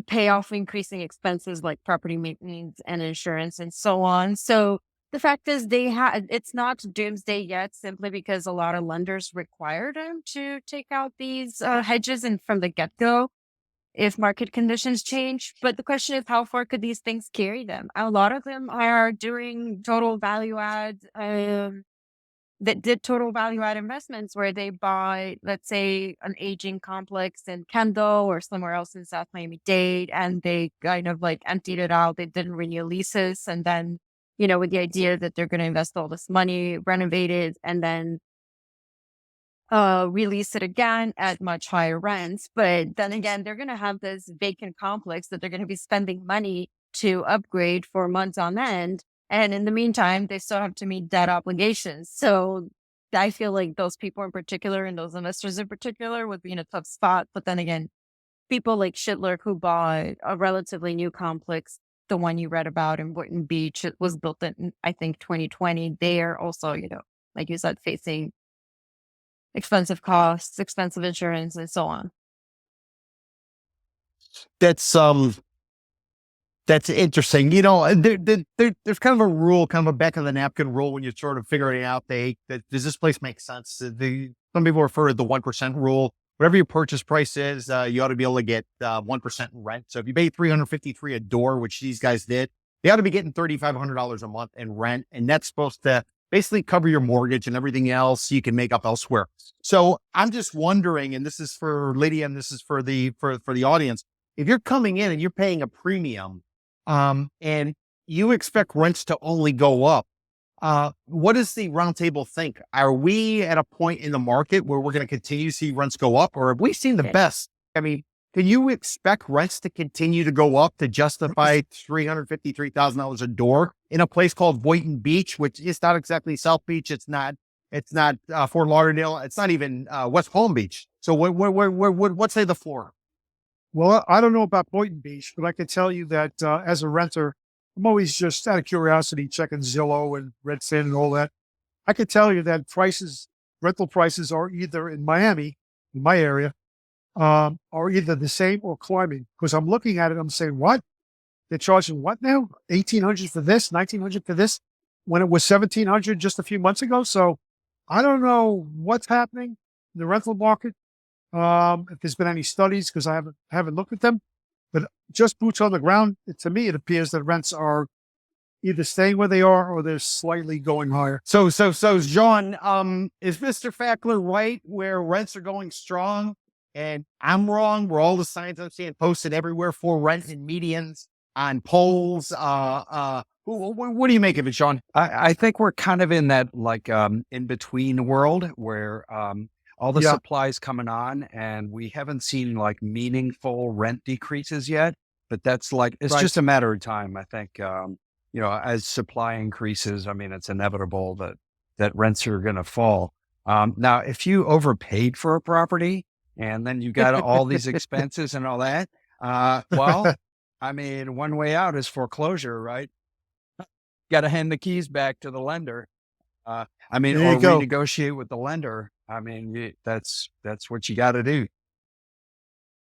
pay off increasing expenses like property maintenance and insurance and so on. So the fact is it's not doomsday yet, simply because a lot of lenders require them to take out these hedges and from the get-go if market conditions change. But the question is, how far could these things carry them? A lot of them are doing total value add total value add investments where they buy, let's say, an aging complex in Condo or somewhere else in South Miami-Dade, and they kind of like emptied it out. They didn't renew leases, and then, with the idea that they're going to invest all this money, renovate it, and then release it again at much higher rents. But then again, they're going to have this vacant complex that they're going to be spending money to upgrade for months on end. And in the meantime, they still have to meet debt obligations. So I feel like those people in particular and those investors in particular would be in a tough spot. But then again, people like Schindler, who bought a relatively new complex, the one you read about in Boynton Beach, it was built in, I think, 2020. They are also, like you said, facing expensive costs, expensive insurance, and so on. That's interesting. There's kind of a rule, kind of a back of the napkin rule when you're sort of figuring out does this place make sense? Some people refer to the 1% rule. Whatever your purchase price is, you ought to be able to get 1% in rent. So if you pay $353 a door, which these guys did, they ought to be getting $3,500 a month in rent, and that's supposed to basically cover your mortgage and everything else you can make up elsewhere. So I'm just wondering, and this is for Lydia, and this is for the audience, if you're coming in and you're paying a premium, and you expect rents to only go up, what does the roundtable think? Are we at a point in the market where we're going to continue to see rents go up, or have we seen the best? I mean, can you expect rents to continue to go up to justify $353,000 a door in a place called Boynton Beach, which is not exactly South Beach? It's not Fort Lauderdale. It's not even West Palm Beach. So what say the floor? Well, I don't know about Boynton Beach, but I can tell you that as a renter, I'm always just out of curiosity checking Zillow and Redfin and all that. I can tell you that rental prices are either in Miami, in my area, are either the same or climbing. Because I'm looking at it, I'm saying, what? They're charging what now? $1,800 for this, $1,900 for this, when it was $1,700 just a few months ago. So I don't know what's happening in the rental market. If there's been any studies, because I haven't looked at them, but just boots on the ground, to me, it appears that rents are either staying where they are or they're slightly going higher. So John, is Mr. Fackler right where rents are going strong and I'm wrong where all the signs I'm seeing posted everywhere for rent and medians on polls? What do you make of it, Sean? I think we're kind of in that in between world where all the supplies coming on, and we haven't seen like meaningful rent decreases yet. But that's it's just a matter of time. I think as supply increases, I mean, it's inevitable that rents are going to fall. Now, if you overpaid for a property and then you got all these expenses and all that, well, I mean, one way out is foreclosure, right? Got to hand the keys back to the lender. Or renegotiate with the lender. I mean, that's what you got to do.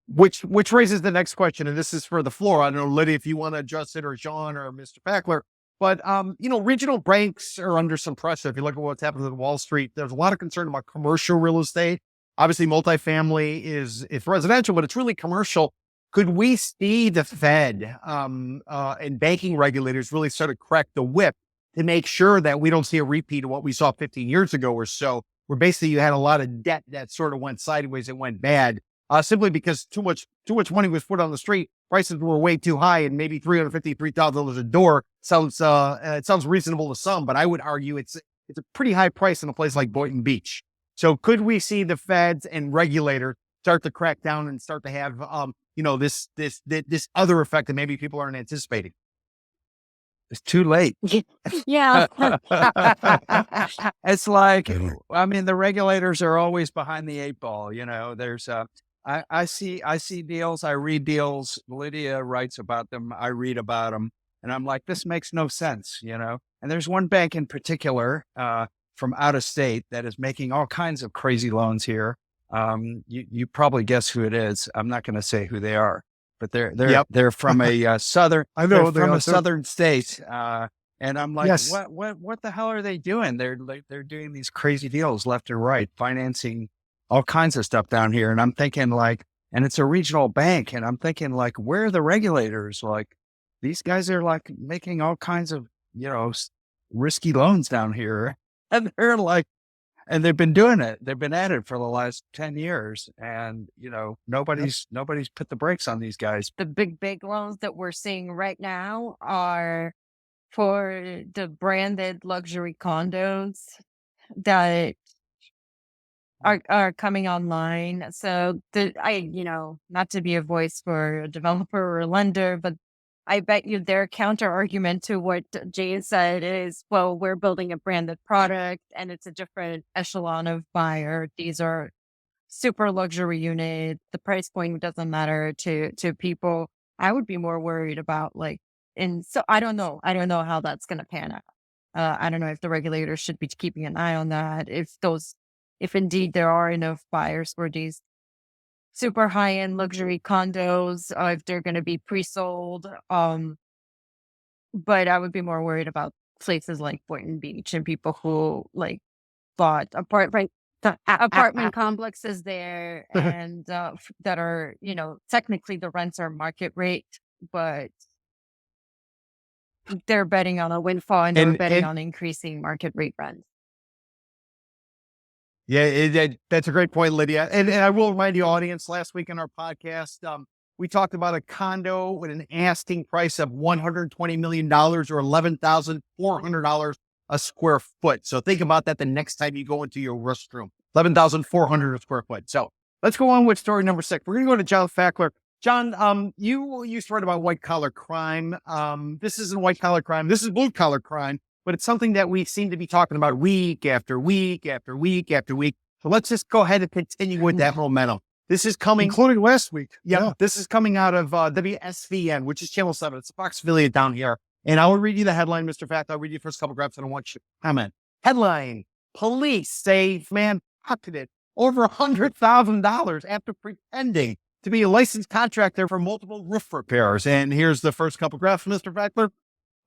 Which raises the next question, and this is for the floor. I don't know, Lydia, if you want to address it, or John, or Mr. Fackler. But regional banks are under some pressure. If you look at what's happening on Wall Street, there's a lot of concern about commercial real estate. Obviously, multifamily is residential, but it's really commercial. Could we see the Fed and banking regulators really sort of crack the whip to make sure that we don't see a repeat of what we saw 15 years ago or so, where basically you had a lot of debt that sort of went sideways and went bad, simply because too much money was put on the street, prices were way too high, and maybe $353,000 a door sounds it sounds reasonable to some, but I would argue it's a pretty high price in a place like Boynton Beach. So could we see the Feds and regulators start to crack down and start to have this other effect that maybe people aren't anticipating? It's too late. Yeah. It's like, I mean, the regulators are always behind the eight ball. There's I see deals, I read deals. Lydia writes about them, I read about them, and I'm like, this makes no sense. And there's one bank in particular from out of state that is making all kinds of crazy loans here. You probably guess who it is. I'm not going to say who they are, but they're from a southern. I know they're from a southern state, and I'm like, Yes. what the hell are they doing? They're doing these crazy deals left and right, financing all kinds of stuff down here, and I'm thinking like, and it's a regional bank, and I'm thinking like, where are the regulators? Like, these guys are like making all kinds of risky loans down here, and they're like. And they've been doing it. They've been at it for the last 10 years. And, nobody's put the brakes on these guys. The big loans that we're seeing right now are for the branded luxury condos that are coming online. So not to be a voice for a developer or a lender, but I bet you their counter argument to what Jay said is, well, we're building a branded product and it's a different echelon of buyer. These are super luxury units. The price point doesn't matter to people. I would be more worried about so I don't know how that's going to pan out. I don't know if the regulators should be keeping an eye on that. If indeed there are enough buyers for these super high-end luxury condos, if they're going to be pre-sold. But I would be more worried about places like Boynton Beach and people who bought apartment complexes there and that are, technically the rents are market rate, but they're betting on a windfall and they're betting on increasing market rate rents. Yeah, that's a great point, Lydia. And I will remind the audience, last week in our podcast, we talked about a condo with an asking price of $120 million or $11,400 a square foot. So think about that the next time you go into your restroom, $11,400 a square foot. So let's go on with story number 6. We're going to go to John Fackler. John, you used to write about white collar crime. This isn't white collar crime. This is blue collar crime. But it's something that we seem to be talking about week after week after week after week. So let's just go ahead and continue with that momentum. This is coming, including last week. Yeah, this is coming out of WSVN, which is Channel 7. It's a Fox affiliate down here. And I will read you the headline, Mr. Fact. I'll read you the first couple graphs and I want you to comment. Headline: Police say man pocketed over $100,000 after pretending to be a licensed contractor for multiple roof repairs. And here's the first couple graphs, Mr. Fackler.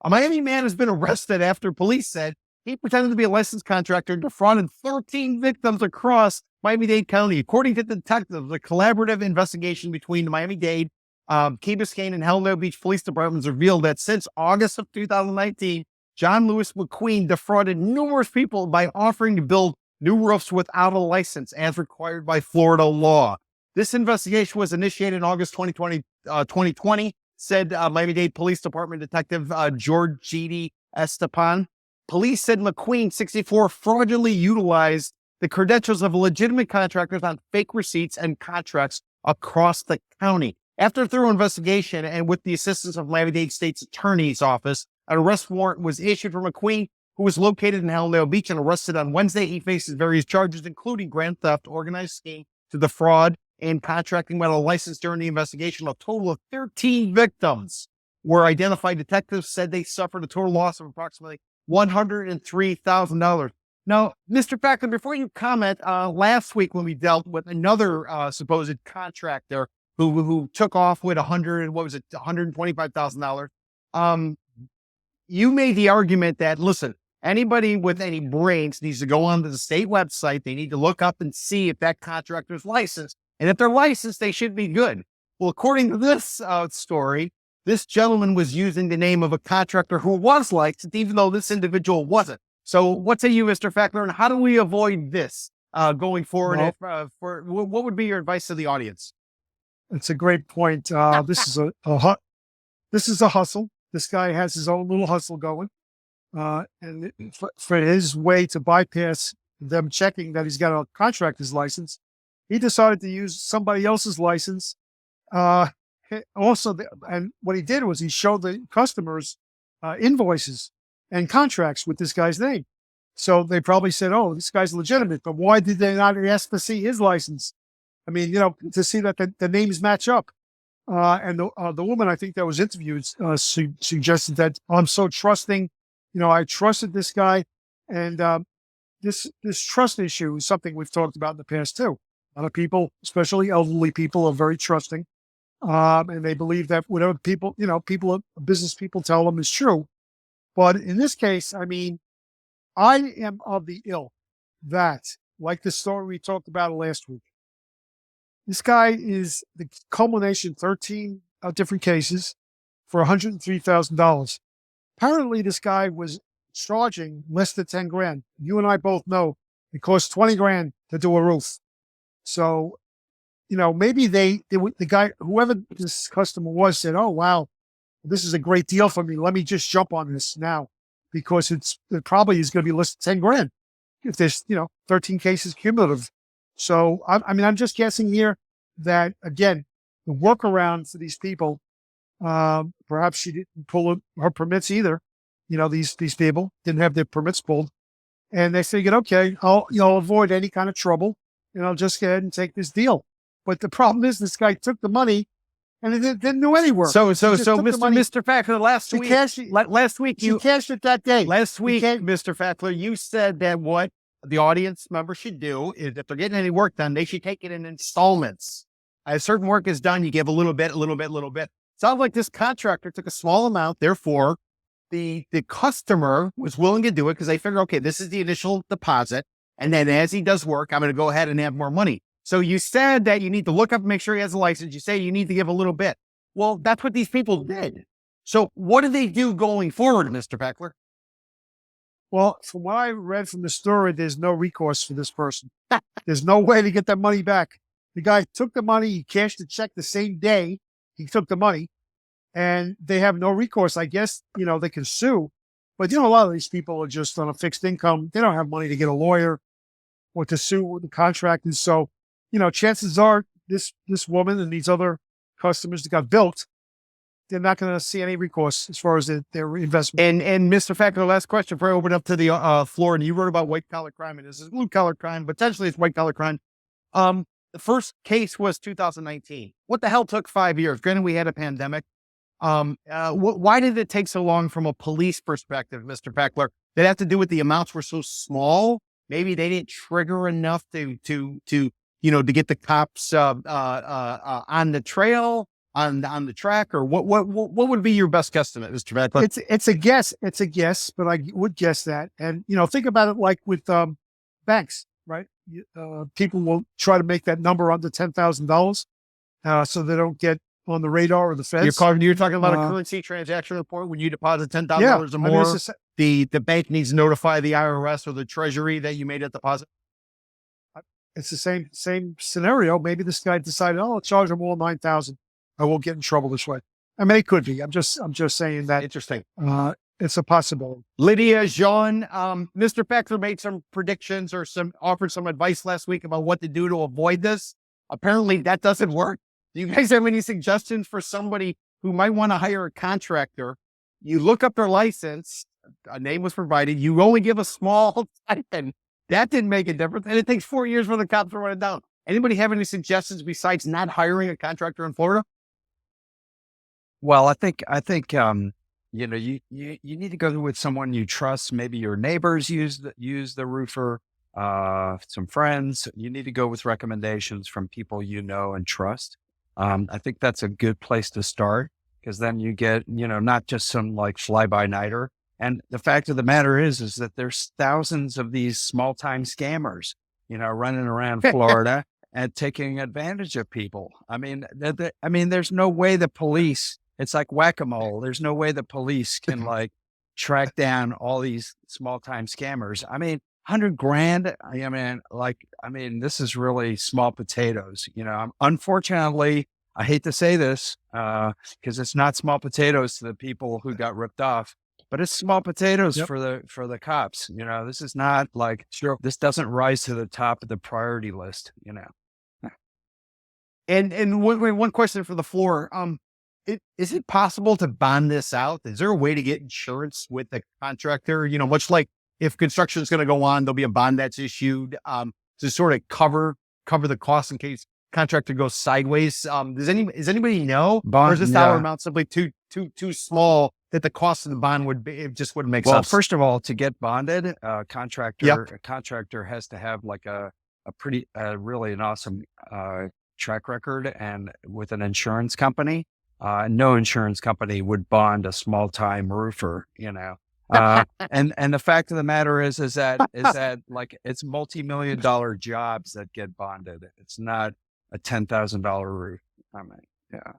A Miami man has been arrested after police said he pretended to be a licensed contractor and defrauded 13 victims across Miami-Dade County. According to detectives, the collaborative investigation between the Miami-Dade, Key Biscayne, and Hallandale Beach Police Departments revealed that since August of 2019, John Lewis McQueen defrauded numerous people by offering to build new roofs without a license, as required by Florida law. This investigation was initiated in August 2020. Said Miami-Dade Police Department Detective George G.D. Estepan. Police said McQueen, 64, fraudulently utilized the credentials of legitimate contractors on fake receipts and contracts across the county. After a thorough investigation and with the assistance of Miami-Dade State's Attorney's Office, an arrest warrant was issued for McQueen, who was located in Hallandale Beach and arrested on Wednesday. He faces various charges, including grand theft, organized scheme to defraud, and contracting without a license. During the investigation, a total of 13 victims were identified. Detectives said they suffered a total loss of approximately $103,000. Now, Mr. Fackler, before you comment, last week when we dealt with another supposed contractor who took off with $125,000, you made the argument that, listen, anybody with any brains needs to go onto the state website. They need to look up and see if that contractor is licensed. And if they're licensed, they should be good. Well, according to this story, this gentleman was using the name of a contractor who was licensed, even though this individual wasn't. So what say you, Mr. Fackler, and how do we avoid this going forward? Well, What would be your advice to the audience? it's a great point. This is this is a hustle. This guy has his own little hustle going. And for his way to bypass them checking that he's got a contractor's license, he decided to use somebody else's license. And what he did was he showed the customers invoices and contracts with this guy's name. So they probably said, "Oh, this guy's legitimate," but why did they not ask to see his license? I mean, to see that the names match up. And the woman I think that was interviewed suggested that I'm so trusting. I trusted this guy, and this trust issue is something we've talked about in the past too. A lot of people, especially elderly people, are very trusting, and they believe that whatever business people tell them is true. But in this case, I mean, I am of the ilk that, like the story we talked about last week, this guy is the culmination, 13 different cases for $103,000. Apparently, this guy was charging less than 10 grand. You and I both know it costs 20 grand to do a roof. So, maybe the guy, whoever this customer was, said, "Oh, wow, this is a great deal for me. Let me just jump on this now," because it probably is going to be less than 10 grand if there's, 13 cases cumulative. So, I'm just guessing here that, again, the workaround for these people, perhaps she didn't pull her permits either. These people didn't have their permits pulled, and they figured, okay, I'll avoid any kind of trouble, and I'll just go ahead and take this deal. But the problem is, this guy took the money, and it didn't do any work. So, Mr. Fackler, last week, you cashed it that day. Last week, Mr. Fackler, you said that what the audience member should do is, if they're getting any work done, they should take it in installments. As certain work is done, you give a little bit. Sounds like this contractor took a small amount. Therefore, the customer was willing to do it because they figure, okay, this is the initial deposit. And then as he does work, I'm going to go ahead and have more money. So you said that you need to look up and make sure he has a license. You say you need to give a little bit. Well, that's what these people did. So what do they do going forward, Mr. Fackler? Well, from what I read from the story, there's no recourse for this person. There's no way to get that money back. The guy took the money. He cashed the check the same day he took the money, and they have no recourse. I guess, they can sue, but, a lot of these people are just on a fixed income. They don't have money to get a lawyer or to sue the contractors. So, chances are this woman and these other customers that got bilked, they're not going to see any recourse as far as their investment. And Mr. Fackler, last question before I open up to the floor. And you wrote about white collar crime, and this is blue collar crime. Potentially, it's white collar crime. The first case was 2019. What the hell took 5 years? Granted, we had a pandemic. Why did it take so long from a police perspective, Mr. Fackler? Did it have to do with the amounts were so small? Maybe they didn't trigger enough to get the cops on the trail, on the track, or what would be your best guesstimate, Mr. Fackler? It's a guess, but I would guess that. And think about it like with banks, right? People will try to make that number under $10,000, so they don't get on the radar of the feds. You're talking about a currency transaction report when you deposit $10,000 or more. The bank needs to notify the IRS or the Treasury that you made a deposit. It's the same scenario. Maybe this guy decided, I'll charge him all $9,000. I won't get in trouble this way. I mean, it could be. I'm just saying that. Interesting. It's a possibility. Lydia, Jean, Mr. Fackler made some predictions or offered some advice last week about what to do to avoid this. Apparently, that doesn't work. Do you guys have any suggestions for somebody who might want to hire a contractor? You look up their license, a name was provided, you only give a small stipend. That didn't make a difference. And it takes 4 years for the cops to run it down. Anybody have any suggestions besides not hiring a contractor in Florida? Well, I think you need to go with someone you trust. Maybe your neighbors use the roofer, some friends. You need to go with recommendations from people you know and trust. I think that's a good place to start, because then you get, not just some like fly-by-nighter. And the fact of the matter is that there's thousands of these small-time scammers, running around Florida. at taking advantage of people. I mean, there's no way the police, it's like whack-a-mole. There's no way the police can like track down all these small time scammers. I mean, 100 grand. I mean, this is really small potatoes, you know. Unfortunately, I hate to say this, because it's not small potatoes to the people who got ripped off, but it's small potatoes for the cops. You know, this is not like, this doesn't rise to the top of the priority list, you know. And one question for the floor. Is it possible to bond this out? Is there a way to get insurance with the contractor? You know, much like if construction is going to go on, there'll be a bond that's issued to sort of cover the costs in case contractor goes sideways. Does anybody know? Or is this dollar amount simply too small that the cost of the bond would be? It just wouldn't make sense. Well, first of all, to get bonded, a contractor has to have like a pretty really an awesome track record, and with an insurance company. No insurance company would bond a small time roofer, you know. And the fact of the matter is that like it's multi-million-dollar jobs that get bonded. It's not a $10,000 roof. I mean, yeah.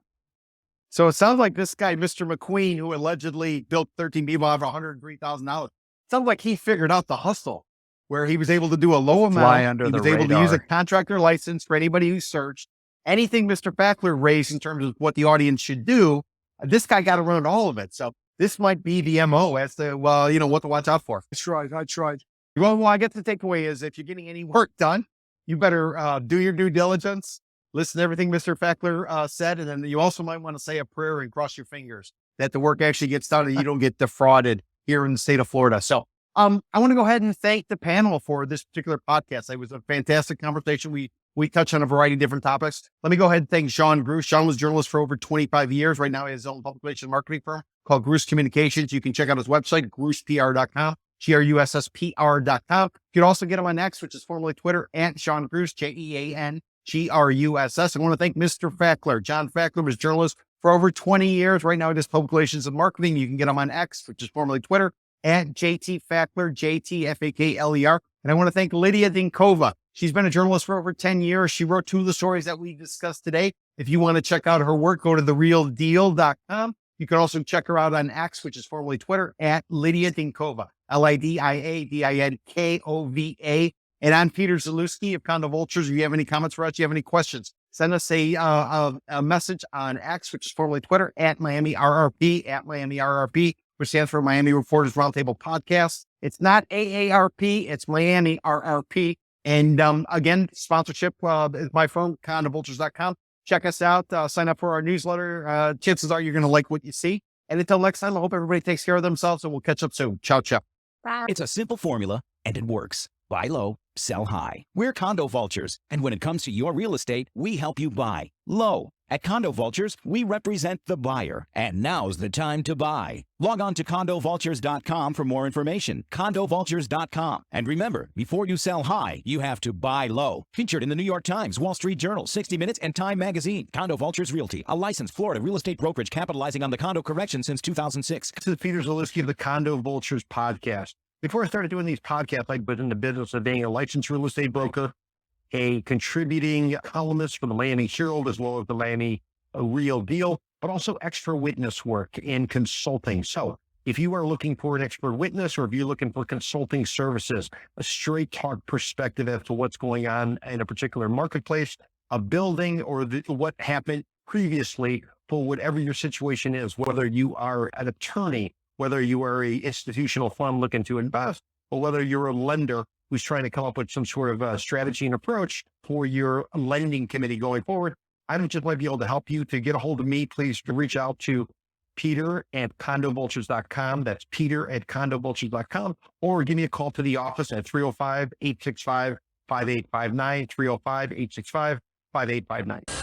So it sounds like this guy, Mr. McQueen, who allegedly built 13 people out of $103,000, sounds like he figured out the hustle where he was able to do a low amount. He was able to use a contractor license for anybody who searched. Anything Mr. Fackler raised in terms of what the audience should do, this guy got to run all of it. So this might be the MO as to, well, you know, what to watch out for. I tried. Well, I guess the takeaway is if you're getting any work done, you better do your due diligence, listen to everything Mr. Fackler said, and then you also might want to say a prayer and cross your fingers that the work actually gets done and you don't get defrauded here in the state of Florida. So I want to go ahead and thank the panel for this particular podcast. It was a fantastic conversation. We touched on a variety of different topics. Let me go ahead and thank Sean Gruss. Sean was a journalist for over 25 years. Right now he has his own public relations marketing firm called Gruss Communications. You can check out his website, GrussPR.com, GRUSSPR.com. You can also get him on X, which is formerly Twitter, at Sean Gruss, JeanGruss. I want to thank Mr. Fackler. John Fackler was a journalist for over 20 years. Right now he does public relations and marketing. You can get him on X, which is formerly Twitter, at JT Fackler, JTFAKLER. And I want to thank Lidia Dinkova. She's been a journalist for over 10 years. She wrote 2 of the stories that we discussed today. If you want to check out her work, go to therealdeal.com. You can also check her out on X, which is formerly Twitter, at Lidia Dinkova, LIDIADINKOVA. And I'm Peter Zalewski of Condo Vultures. If you have any comments for us, you have any questions, send us a message on X, which is formerly Twitter, at Miami RRP, which stands for Miami Reporters Roundtable Podcast. It's not AARP, it's Miami RRP. And again, sponsorship is my firm, condovultures.com. Check us out, sign up for our newsletter. Chances are you're going to like what you see. And until next time, I hope everybody takes care of themselves and we'll catch up soon. Ciao, ciao. Bye. It's a simple formula and it works. Buy low, sell high. We're Condo Vultures. And when it comes to your real estate, we help you buy low. At Condo Vultures, we represent the buyer. And now's the time to buy. Log on to condovultures.com for more information. Condovultures.com. And remember, before you sell high, you have to buy low. Featured in the New York Times, Wall Street Journal, 60 Minutes, and Time Magazine. Condo Vultures Realty, a licensed Florida real estate brokerage capitalizing on the condo correction since 2006. This is Peter Zalewski of the Condo Vultures Podcast. Before I started doing these podcasts, I've been in the business of being a licensed real estate broker, a contributing columnist for the Miami Herald, as well as the Miami Real Deal, but also extra witness work and consulting. So if you are looking for an expert witness, or if you're looking for consulting services, a straight talk perspective as to what's going on in a particular marketplace, a building, or what happened previously, for whatever your situation is, whether you are an attorney, whether you are a institutional fund looking to invest, or whether you're a lender who's trying to come up with some sort of strategy and approach for your lending committee going forward, I just might be able to help you. To get a hold of me, please reach out to Peter at condovultures.com. That's Peter at condovultures.com, or give me a call to the office at 305-865-5859, 305-865-5859.